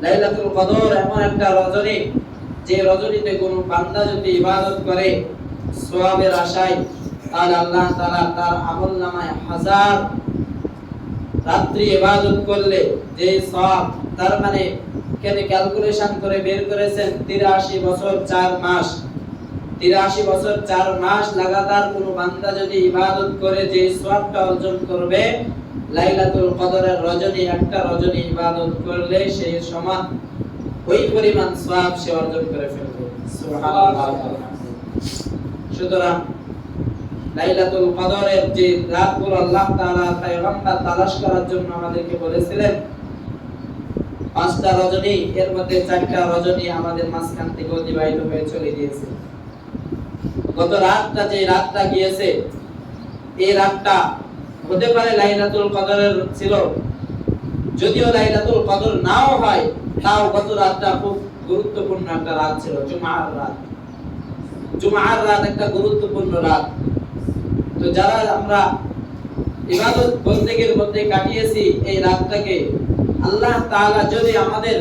লাইলাতুল কদর এমন একটা রজনী, যে রজনীতে কোনো বান্দা যদি ইবাদত করে সওয়াবের আশায়, তাহলে আল্লাহ তাআলা তার আমলনামায় হাজার রাত্রি ইবাদত করলে যে সওয়াব, তার মানে কেন ক্যালকুলেশন করে বের করেছেন 83 বছর 4 মাস, 83 বছর 4 মাস লাগাতার কোনো বান্দা যদি ইবাদত করে যে সওয়াবটা অর্জন করবে, লাইলাতুল কদরের রজনী, একটা রজনী ইবাদত করলে সেই সমান ওই পরিমাণ সওয়াব সে অর্জন করে ফেলবে। সুবহানাল্লাহ। সুতরাং লাইলাতুল কদরের যে রাতগুলো আল্লাহ তাআলা পয়গম্বর তালাশ করার জন্য আমাদেরকে বলেছিলেন, 5টা রজনী, এর মধ্যে 4টা রজনী আমাদের মাঝখান থেকে অতিবাহিত হয়ে চলে গিয়েছে। গত রাতটা, যে রাতটা গিয়েছে, এই রাতটা হতে পারে লাইলাতুল কদরের ছিল, যদিও লাইলাতুল কদর নাও হয়, তাও গত রাতটা খুব গুরুত্বপূর্ণ একটা রাত ছিল, জুমার রাত। জুমার রাত একটা গুরুত্বপূর্ণ রাত। তো যারা আমরা ইবাদত বন্দেগীর মধ্যে কাটিয়েছি এই রাতটাকে, আল্লাহ তাআলা যদি আমাদের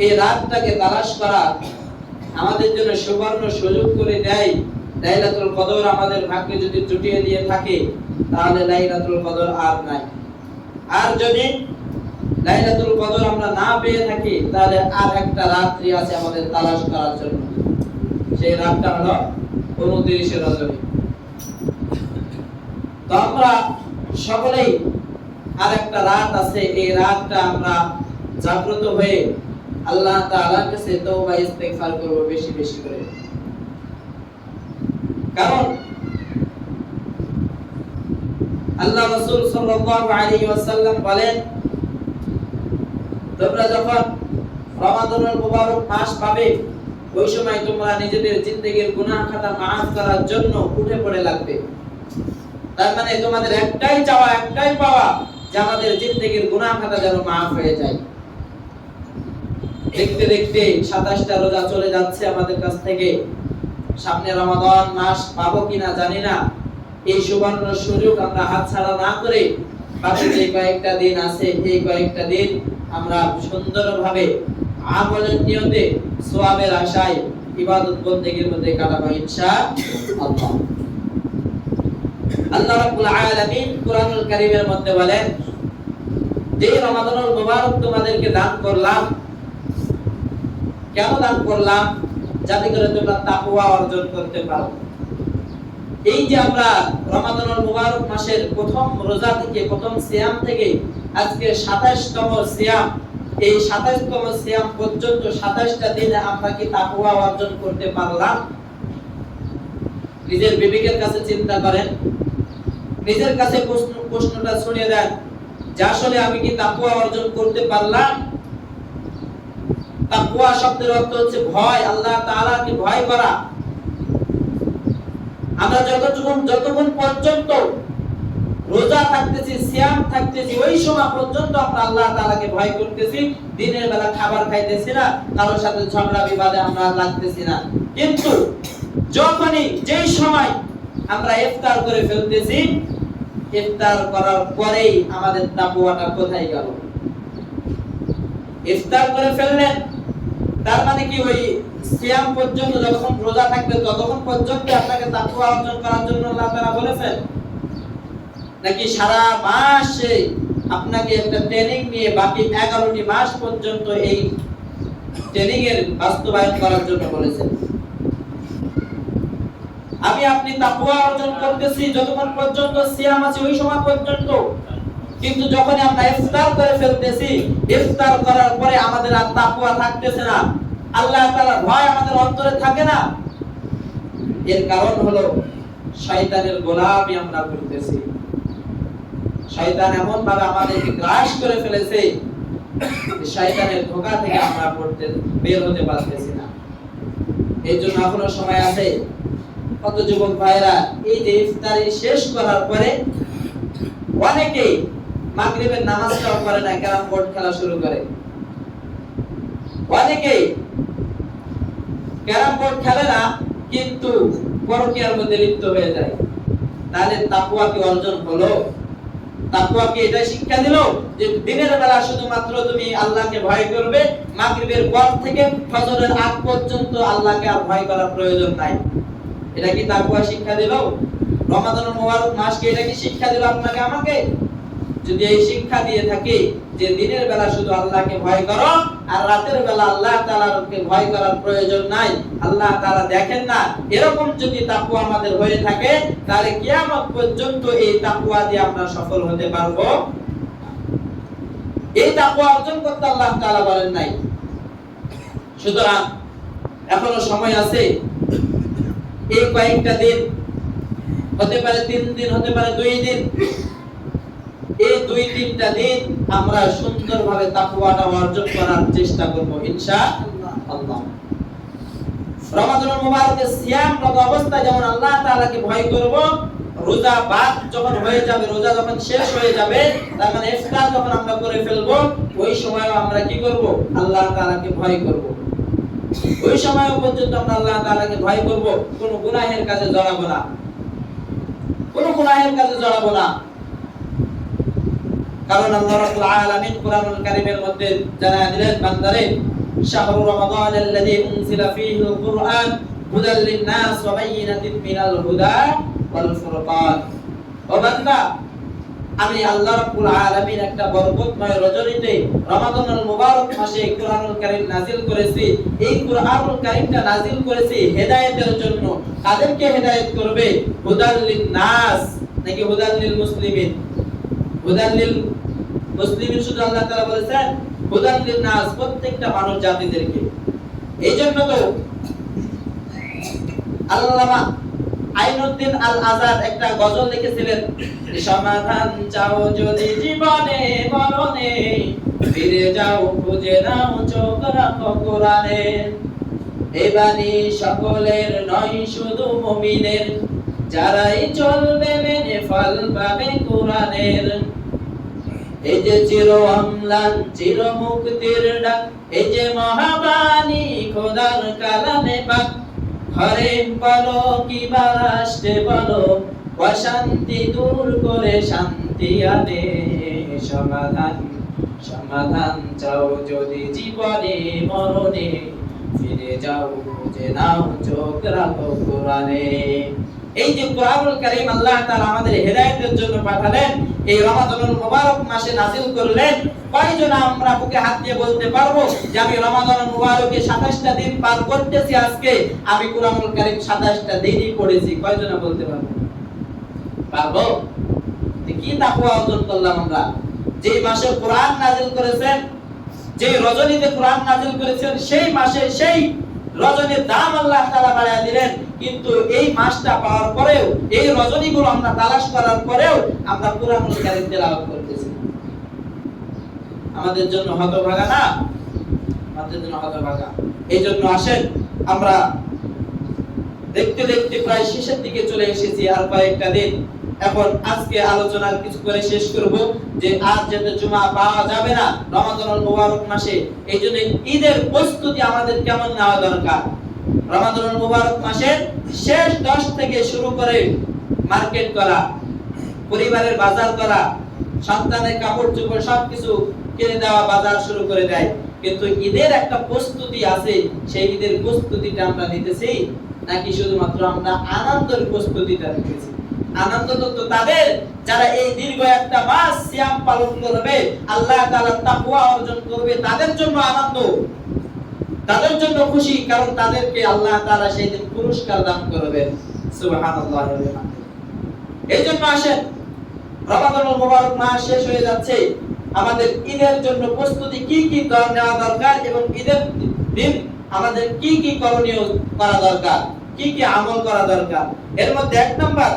এই রাতটাকে তালাশ করা আমাদের জন্য সুবর্ণ সুযোগ করে দেয়, লাইলাতুল কদর আমাদের ভাগ্যে যদি জুটিয়ে দিয়ে থাকে, তাহলে লাইলাতুল কদর আর নাই। আর যদি লাইলাতুল কদর আমরা না পেয়ে থাকি, তাহলে আর একটা রাত্রি আছে আমাদের তালাশ করার জন্য, সেই রাতটা হলো 29 রজনী। তো আমরা সকলেই আর একটা রাত আছে, এই রাতটা আমরা জাগ্রত হয়ে আল্লাহ তাআলার কাছে তওবা ইস্তেগফার করব বেশি বেশি করে। কারণ আল্লাহ রাসূল সাল্লাল্লাহু আলাইহি ওয়াসাল্লাম বলেন, তোমরা যখন রমাদানুল মুবারক মাস পাবে, ওই সময় তোমরা নিজেদের জিন্দেগীর গুনাহ খাতা maaf করার জন্য উঠে পড়ে লাগবে। তার মানে তোমাদের একটাই চাওয়া, একটাই পাওয়া, যে আমাদের জিন্দেগীর গুনাহ খাতা যেন maaf হয়ে যায়। দেখতে দেখতে 27টা রোজা চলে যাচ্ছে আমাদের কাছ থেকে, সামনে রমাদান মাস পাবো কিনা জানি না। এই সুবর্ণ সুযোগ আমরা হাতছাড়া না করে বাকি যে কয়েকটা দিন আছে, এই কয়েকটা দিন আমরা সুন্দরভাবে আমলের নিয়তে সওয়াবের আশায় ইবাদত বন্দেগীর মধ্যে কাটাবো ইনশাআল্লাহ। আল্লাহ রাব্বুল আলামিন কুরআনুল কারীমের মধ্যে বলেন, যে রমাদানুল মুবারক তোমাদেরকে দান করলাম, কেন দান করলাম? যাতে করে তোমরা তাকওয়া অর্জন করতে পারো। এই যে আমরা রমাদানুল মুবারক মাসের প্রথম রোজা থেকে, প্রথম সিয়াম থেকে আজকে 27তম সিয়াম, এই 27তম সিয়াম পর্যন্ত 27টা দিনে আমরা কি তাকওয়া অর্জন করতে পারলাম? নিজের বিবেকের কাছে চিন্তা করেন, নিজের কাছে প্রশ্নটা ছড়িয়ে দেন যে আসলে আমি কি তাকওয়া অর্জন করতে পারলাম? তাকওয়া শব্দের অর্থ হচ্ছে ভয়, আল্লাহ তাআলাকে ভয় করা। আমরা যতক্ষণ পর্যন্ত রোজা থাকতেছি, সিয়াম থাকতেছি, ওই সময় পর্যন্ত আমরা আল্লাহ তাআলাকে ভয় করতেছি, দিনের বেলা খাবার খাইতেছি না, কারোর সাথে ঝগড়া বিবাদে আমরা লাগতেছি না। কিন্তু যখনই যেই সময় আমরা ইফতার করে ফেলতেছি, ইফতার করার পরেই আমাদের তাকওয়াটা কোথায় গেল? ইফতার করে ফেললেন, তার মানে কি ওই সিয়াম পর্যন্ত যতক্ষণ রোজা থাকবে ততক্ষণ পর্যন্ত আপনাকে তাকওয়া অর্জন করার জন্য আল্লাহ তাআলা বলেছেন, নাকি সারা মাসে আপনাকে একটা ট্রেনিং নিয়ে বাকি 11টি মাস পর্যন্ত এই ট্রেনিং এর বাস্তবায়ন করার জন্য বলেছেন? আমি আপনি তাকওয়া অর্জন করতেছি যতক্ষণ পর্যন্ত সিয়াম আছে ওই সময় পর্যন্ত, কিন্তু যখন আমরা ইফতার করে ফেলতেছি, ইফতার করার পরে আমাদের আর তাকওয়া থাকতেছে না, আল্লাহ তাআলার ভয় আমাদের অন্তরে থাকে না। এর কারণ হলো শয়তানের গোলামি আমরা করতেছি। শয়তান এমন ভাবে আমাদেরকে গ্রাস করে ফেলেছে, শয়তানের ধোঁকা থেকে আমরা বের হতে পারতেছি না। এই জন্য এখনো সময় আছে। কত যুবক ভাইরা এই যে ইফতারি শেষ করার পরে অনেকেই মাগরিবের নামাজটাও পড়ে না, ক্যারাম বোর্ড খেলা শুরু করে। অনেকেই ক্যারাম বোর্ড খেলে না, কিন্তু পরকীয়ার মধ্যে লিপ্ত হয়ে যায়। তাহলে তাকওয়া কি অর্জন হলো? তাকওয়া কি এটা শিক্ষা দিল যে দিনের বেলা শুধুমাত্র তুমি আল্লাহকে ভয় করবে, মাগরিবের পর থেকে ফজরের আগ পর্যন্ত আল্লাহকে আর ভয় করার প্রয়োজন নাই? এটা কি তাকওয়া শিক্ষা দিল? রমাদানুল মুবারক মাস কি এটা কি শিক্ষা দিল আপনাকে আমাকে? যদি এই শিক্ষা দিয়ে থাকে যে দিনের বেলা শুধু আল্লাহকে ভয় করো আর রাতের বেলা আল্লাহ তাআলাকে ভয় করার প্রয়োজন নাই, আল্লাহ তাআলা দেখেন না, এরকম যদি তাকওয়া আমাদের হয়ে থাকে তাহলে কিয়ামত পর্যন্ত এই তাকওয়া দিয়ে আমরা সফল হতে পারবো? এই তাকওয়া অর্জন করতে আল্লাহ তাআলা বলেন নাই। সুতরাং এখনো সময় আছে। এই কয়েকটা দিন, হতে পারে 3 দিন, হতে পারে 2 দিন, এই 2-3টা দিন আমরা সুন্দরভাবে তাকওয়াটা অর্জন করার চেষ্টা করব ইনশাআল্লাহ। রমাদানুল মুবারকের সিয়ামরত অবস্থায় যেমন আল্লাহ তাআলাকে ভয় করব, রোজা বাদ যখন হয়ে যাবে, রোজা যখন শেষ হয়ে যাবে, তার মানে ইফতার যখন আমরা করে ফেলব, ওই সময় আমরা কি করব? আল্লাহ তাআলাকে ভয় করব। ওই সময় পর্যন্ত আমরা আল্লাহ তাআলাকে ভয় করব, কোনো গুনাহের কাজে জড়াবো না, কোনো গুনাহের কাজে জড়াবো না। কারণ আল্লাহ রাব্বুল আলামিন কুরআনুল কারীমের মধ্যে জানায় দিলেন, বান্দারে শাহরু রমাদানাল্লাযী উনজিলা ফীহিল কুরআন হুদাল লিন-নাস ওয়া বায়িনাতিন মিনাল হুদা ওয়াল ফুরকান। ও বান্দা, আমি আল্লাহ রাব্বুল আলামিন একটা বরকতময় রজনীতে রমাদানুল মুবারক মাসে কুরআনুল কারীম নাযিল করেছি। এই কুরআনুল কারীমটা নাযিল করেছি হেদায়েতের জন্য। কাদেরকে হেদায়েত করবে? হুদাল লিন-নাস নাকি হুদাল লিল মুসলিমিন? হুদাল লিল মুসলিমিন শুধু আল্লাহ তাআলা বলেছেন, হুদাল লিন-নাস প্রত্যেকটা মানব জাতিদেরকে। এইজন্য তো আল্লামা আইনুদ্দিন আল আজাদ একটা গজল লিখেছিলেন, সমাধান চাও যদি জীবনে মরণে, ফিরে যাও খুঁজে নাও চোখ রাখো কোরআনে। এ বাণী সকলের নয় শুধু মুমিনের, যারাই চলবে মেনে ফল পাবে কোরআনের। এই যে চির অম্লান চির মুক্তির ডাক, এই যে মহাবাণী খোদার কালামে পাক, ঘরে বলো কিবা রাষ্ট্রে বলো, অশান্তি দূর করে শান্তি আনে। সমাধান সমাধান চাও যদি জীবনে মরণে, ফিরে যাও খুঁজে নাও চোখ রাখো কোরআনে। এই যে কুরআনুল কারীম আল্লাহ তাআলা আমাদের হেদায়েতের জন্য পাঠালেন, এই রমাদানুল মুবারক মাসে নাযিল করলেন, কয়জন আমরা বুকে হাত দিয়ে বলতে পারবো যে আমি রমাদানুল মুবারকে 27টা দিন পার করতেছি, আজকে আমি কুরআনুল কারীম 27টা দিনই পড়েছি? কয়জন বলতে পারবো? পারবো? কি তাকওয়া অর্জন করলাম আমরা? যে মাসে কুরআন নাযিল করেছেন, যে রজনীতে কুরআন নাযিল করেছেন, সেই মাসে সেই রজনীর দাম আল্লাহ তাআলা বাড়ায় দিলেন। কিন্তু এই মাসটা পাওয়ার পরেও, এই রজনীগুলো আমরা তালাশ করার পরেও আমরা কুরআনুল কারীম তেলাওয়াত করতেছি। আমাদের জন্য হতভাগা না? আমাদের জন্য হতভাগা। এইজন্য আসেন আমরা দেখতে দেখতে প্রায় শেষের দিকে চলে এসেছি, আর কয়েকটা দিন। এখন আজকে আলোচনা কিছু করে শেষ করব যে আজ যেতে জুমা পাওয়া যাবে না রমাদানুল মুবারক মাসে, এইজন্য ঈদের প্রস্তুতি আমাদের কেমন নেওয়া দরকার। রমাদানুল মুবারক মাসের শেষ 10 থেকে শুরু করে মার্কেট করা, পরিবারের বাজার করা, সন্তানের কাপড় চোপড় সবকিছু কিনে দেওয়া, বাজার শুরু করে দেয়। কিন্তু ঈদের একটা প্রস্তুতি আছে, সেই ঈদের প্রস্তুতিটা আমরা নিতেছি নাকি শুধুমাত্র আমরা আনন্দের প্রস্তুতিটা নিতেছি? আনন্দ তো তাদের যারা এই দীর্ঘ একটা মাস সিয়াম পালন করবে, আল্লাহ তাআলার তাকওয়া অর্জন করবে, তাদের জন্য আনন্দ, তাদের জন্য খুশি, কারণ তাদেরকে আল্লাহ তাআলা সেই দিন পুরস্কার দান করবেন। সুবহানাল্লাহ। এইজন্য আসেন, রমাদানুল মুবারক মাস শেষ হয়ে যাচ্ছে, আমাদের ঈদের জন্য প্রস্তুতি কি কি নেওয়া দরকার এবং ঈদের দিন আমাদের কি কি করণীয় করা দরকার, কি কি আমল করা দরকার। এর মধ্যে 1 নাম্বার,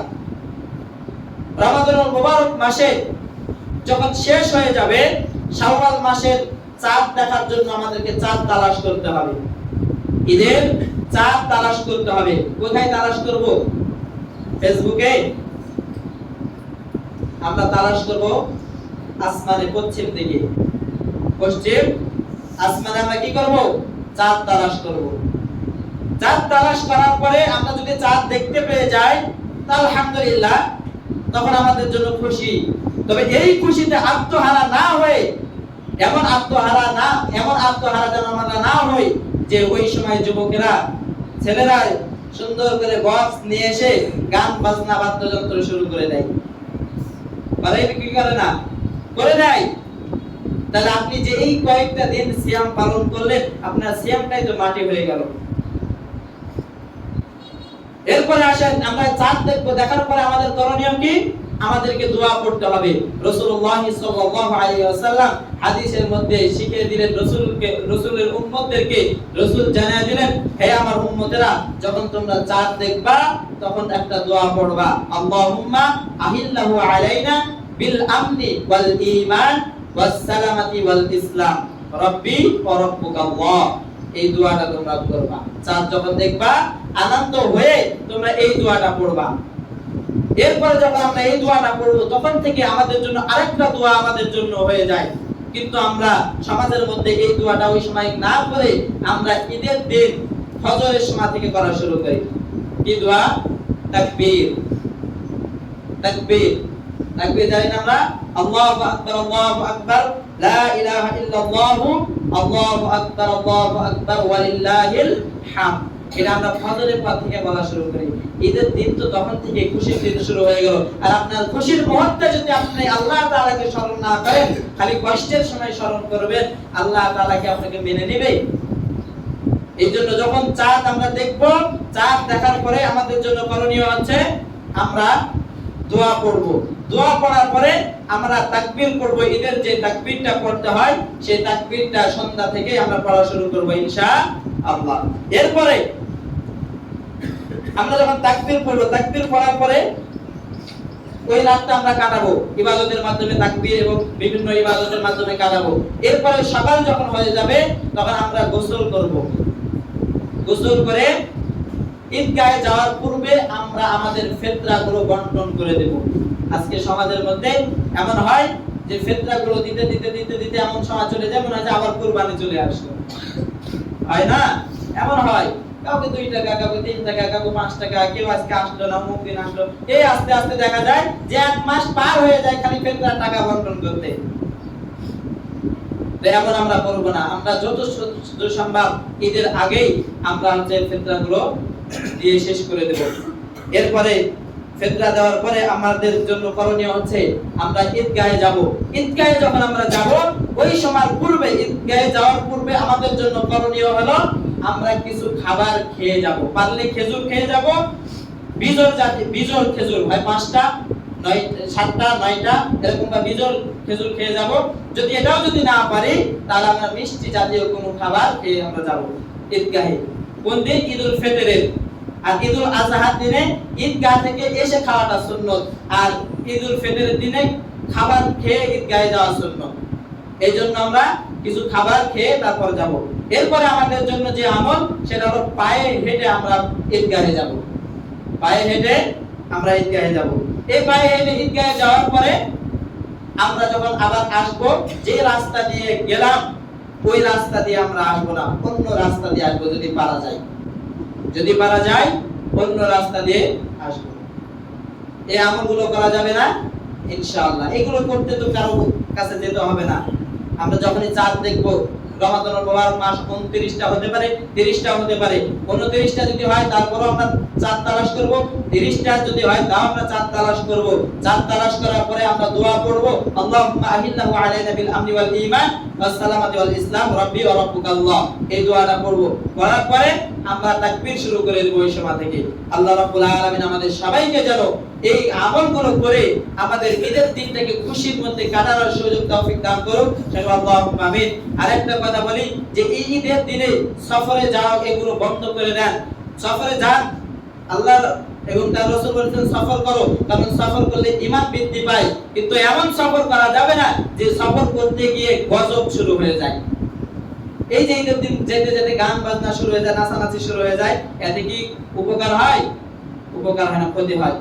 রমাদানুল মুবারক মাসে যখন শেষ হয়ে যাবে, শাওয়াল মাসের চাঁদ দেখার জন্য আমাদেরকে চাঁদ তালাশ করতে হবে। ঈদের চাঁদ তালাশ করতে হবে। কোথায় তালাশ করব? ফেসবুকে আমরা তালাশ করব আসমানে পশ্চিম দিকে, পশ্চিম আসমানে আমরা কি করব? চাঁদ তালাশ করব। চাঁদ তালাশ করার পরে আমরা যদি চাঁদ দেখতে পেয়ে যাই তা আলহামদুলিল্লাহ, তখন আমাদের জন্য খুশি। তবে এই খুশিতে আত্মহারা না হয়ে এমন আত্মহারা যেন আমরা না হই যে ওই সময় যুবকেরা ছেলেরা সুন্দর করে বক্স নিয়ে এসে গান বাজনা বাদ্যযন্ত্র শুরু করে দেয়। পারে কি করে না? করে দেয়। তাহলে আপনি যে এই কয়েকটা দিন সিয়াম পালন করলেন, আপনার সিয়ামটাই তো মাটি হয়ে গেল। এরপরে আসেন আমরা চাঁদ দেখবো, দেখার পরে আমাদের করণীয় কি? আমাদেরকে দোয়া করতে হবে। রাসূলুল্লাহ সাল্লাল্লাহু আলাইহি ওয়াসাল্লাম হাদিসের মধ্যে শিখিয়ে দিলেন, রাসূলের উম্মতদেরকে রাসূল জানিয়ে দিলেন, হে আমার উম্মতেরা, যখন তোমরা চাঁদ দেখবা তখন একটা দোয়া পড়বা, আল্লাহুম্মা আহিল্লাহু আলাইনা বিল আমনি ওয়াল ঈমান ওয়াস সালামাতি ওয়াল ইসলাম রাব্বি ওয়া রাব্বুকাল্লাহ। এই দোয়াটা তোমরা করবা। চাঁদ যখন দেখবা আনন্দ হয়ে তোমরা এই দোয়াটা পড়বা। এরপরে যখন আমরা এই দোয়াটা পড়বো তখন থেকে আমাদের জন্য আরেকটা দোয়া আমাদের জন্য হয়ে যায়। কিন্তু আমরা সমাজের মধ্যে এই দোয়াটা ওই সময় না করে আমরা ঈদের দিন ফজরের সময় থেকে করা শুরু করি। কি দোয়া? তাকবীর। তাকবীর তাকবীর জানেন আমরা? আল্লাহু আকবার লা ইলাহা ইল্লাল্লাহু আল্লাহু আকবার ওয়ালিল্লাহিল হামদ। এটা আমরা ফজরের পর থেকে বলা শুরু করি। ঈদের দিন তো তখন থেকে খুশির দিন শুরু হয়ে গেল। আর আপনার খুশির মুহূর্তে যদি আপনি আল্লাহ তাআলাকে স্মরণ না করেন, খালি কষ্টের সময় স্মরণ করবেন, আল্লাহ তাআলা কি আপনাকে মেনে নেবে? এই জন্য যখন চাঁদ আমরা দেখব, চাঁদ দেখার পরে আমাদের জন্য করণীয় হচ্ছে আমরা দোয়া পড়ব। দোয়া পড়ার পরে আমরা তাকবীর পড়ব। ঈদের যে তাকবীরটা পড়তে হয় সেই তাকবীরটা সন্ধ্যা থেকে আমরা পড়া শুরু করব ইনশাআল্লাহ। এরপরে আমরা যখন তাকবীর পড়ব, তাকবীর পড়ার পরে ওই রাতটা আমরা কাটাবো ইবাদতের মাধ্যমে, তাকবীর এবং বিভিন্ন ইবাদতের মাধ্যমে কাটাবো। এরপরে সকাল যখন হয়ে যাবে তখন আমরা গোসল করব। গোসল করে ঈদগাহে যাওয়ার পূর্বে আমরা আমাদের ফিতরাগুলো বন্টন করে দেব। আজকে সমাজের মধ্যে এমন হয় যে ফিতরাগুলো দিতে দিতে দিতে দিতে এমন সময় চলে যায় মনে হয় আবার কুরবানি চলে আসলো, হয় না? এমন হয়, কাউকে 2 টাকা, কাউকে 3 টাকা, কাউকে 5 টাকা, কেউ আজকে আসলো না, অমুক দিন আসলো। এই আস্তে আস্তে দেখা যায় যে 1 মাস পার হয়ে যায় খালি ফিতরার টাকা বন্টন করতে। তো এমন আমরা করব না। আমরা যত সম্ভব ঈদের আগেই আমরা ফিতরাগুলো দিয়ে শেষ করে দেব। এরপরে ফিতরা দেওয়ার পরে আমাদের জন্য করণীয় হচ্ছে আমরা ঈদগাহে যাব। ঈদগাহে যখন আমরা যাব ওই সময় পূর্বে, ঈদগাহে যাওয়ার পূর্বে আমাদের জন্য করণীয় হলো আমরা কিছু খাবার খেয়ে যাব। পারলে খেজুর খেয়ে যাব। বিজোড় খেজুর হয় 5টা, 7টা, 9টা এরকম বা বিজোড় খেজুর খেয়ে যাব। যদি এটাও যদি না পারি তাহলে আমরা মিষ্টি জাতীয় কোনো খাবার খেয়ে আমরা যাব ঈদগাহে। কোন দিন? ঈদুল ফিতরের। আর ঈদুল আজহার দিনে ঈদগাহ থেকে এসে খাওয়াটা সুন্নাত, আর ঈদুল ফিতরের দিনে খাবার খেয়ে ঈদগাহে যাওয়া সুন্নাত। এইজন্য আমরা কিছু খাবার খেয়ে তারপর যাব। এরপরে আমাদের জন্য যে আমল সেটা হলো পায়ে হেঁটে আমরা ঈদগাহে যাব। পায়ে হেঁটে আমরা ঈদগাহে যাব। এই পায়ে হেঁটে ঈদগাহে যাওয়ার পরে আমরা যখন আবার আসব, যে রাস্তা দিয়ে গেলাম ওই রাস্তা দিয়ে আমরা আসবো না, অন্য রাস্তা দিয়ে আসবো যদি পারা যায়। যদি পারা যায় অন্য রাস্তা দিয়ে আসবো। এই আমলগুলো করা যাবে না ইনশাআল্লাহ। এগুলো করতে তো কারো কাছে যেতে হবে না। আমরা যখনই চাঁদ দেখবো, রমাদানুল মুবারক মাস 29টা হতে পারে, 30টা হতে পারে, 29টা যদি হয় তারপরও আমরা চাঁদ তালাশ করব, 30টা যদি হয় তাও আমরা চাঁদ তালাশ করব। চাঁদ তালাশ করার পরে আমরা দোয়া পড়ব, আল্লাহুম্মা আহিল্লাহু আলাইনা বিল আমনি ওয়াল ঈমান ওয়াস সালামাতি ওয়াল ইসলাম রাব্বি ওয়া রাব্বুকাল্লাহ। এই দোয়াটা পড়ব। পড়ার পরে আমরা তাকবীর শুরু করে দেব ওই সময় থেকে। আল্লাহ রাব্বুল আলামিন আমাদের সবাইকে যেন এই আমলগুলো করে আমাদের ঈদের দিনটাকে খুশির মধ্যে কাটানোর সুযোগ তৌফিক দান করুন। আল্লাহুম্মা আমিন। আরেকটা কথা বলি যে এই ঈদের দিনে সফরে যাওয়া এগুলো বন্ধ করে দেন। সফরে যান, আল্লাহ এবং তার রাসূল বলেছেন সফর করো, কারণ সফর করলে ঈমান বৃদ্ধি পায়। কিন্তু এমন সফর করা যাবে না যে সফর করতে গিয়ে গজব শুরু হয়ে যায়। এই যে ঈদের দিন যেতে যেতে গান বাজনা শুরু হয়ে যায়, নাচানাচি শুরু হয়ে যায়, এতে কি উপকার হয়? উপকার হয় না, ক্ষতি হয়।